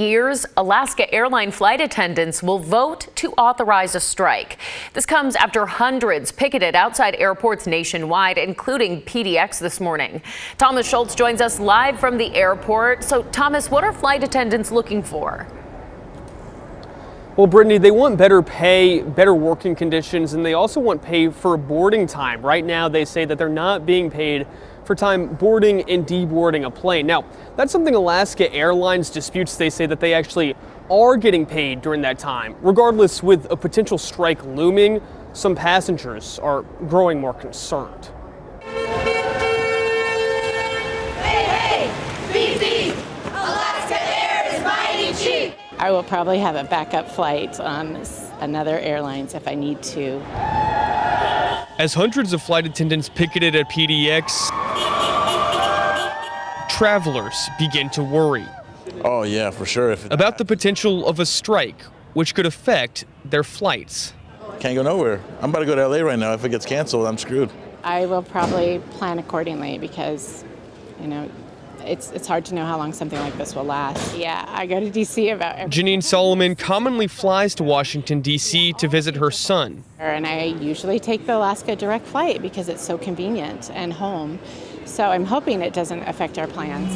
Years, Alaska Airlines flight attendants will vote to authorize a strike. This comes after hundreds picketed outside airports nationwide, including PDX this morning. Thomas Schultz joins us live from the airport. So, Thomas, what are flight attendants looking for? Well, Brittany, they want better pay, better working conditions, and they also want pay for boarding time. Right now, they say that they're not being paid for time boarding and deboarding a plane. Now, that's something Alaska Airlines disputes. They say that they actually are getting paid during that time. Regardless, with a potential strike looming, some passengers are growing more concerned. I will probably have a backup flight on another airlines if I need to. As hundreds of flight attendants picketed at PDX, travelers begin to worry. Oh yeah, for sure. About the potential of a strike, which could affect their flights. Can't go nowhere. I'm about to go to LA right now. If it gets canceled, I'm screwed. I will probably plan accordingly because, it's hard to know how long something like this will last. Yeah, I go to D.C. about every Janine Solomon commonly flies to Washington, D.C. to visit her son. And I usually take the Alaska direct flight because it's so convenient and home. So I'm hoping it doesn't affect our plans.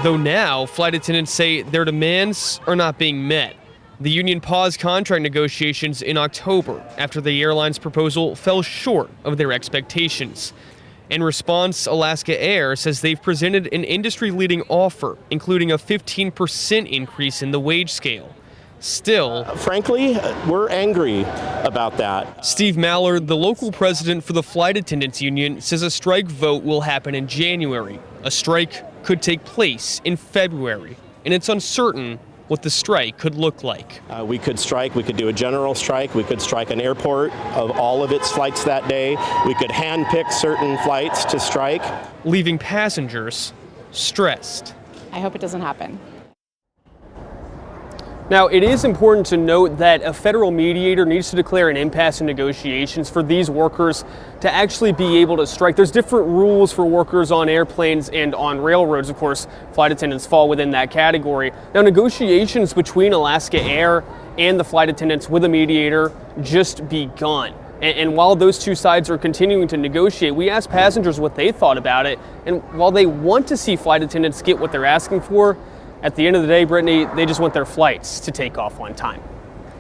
Though now, flight attendants say their demands are not being met. The union paused contract negotiations in October after the airline's proposal fell short of their expectations. In response, Alaska Air says they've presented an industry-leading offer, including a 15% increase in the wage scale. Still, frankly, we're angry about that. Steve Mallard, the local president for the Flight Attendants Union, says a strike vote will happen in January. A strike could take place in February, and it's uncertain what the strike could look like. We could strike, we could do a general strike, we could strike an airport of all of its flights that day, we could handpick certain flights to strike. Leaving passengers stressed. I hope it doesn't happen. Now, it is important to note that a federal mediator needs to declare an impasse in negotiations for these workers to actually be able to strike. There's different rules for workers on airplanes and on railroads. Of course, flight attendants fall within that category. Now, negotiations between Alaska Air and the flight attendants with a mediator just begun. And while those two sides are continuing to negotiate, we asked passengers what they thought about it. And while they want to see flight attendants get what they're asking for, at the end of the day, Brittany, they just want their flights to take off on time.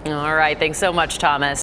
All right. Thanks so much, Thomas.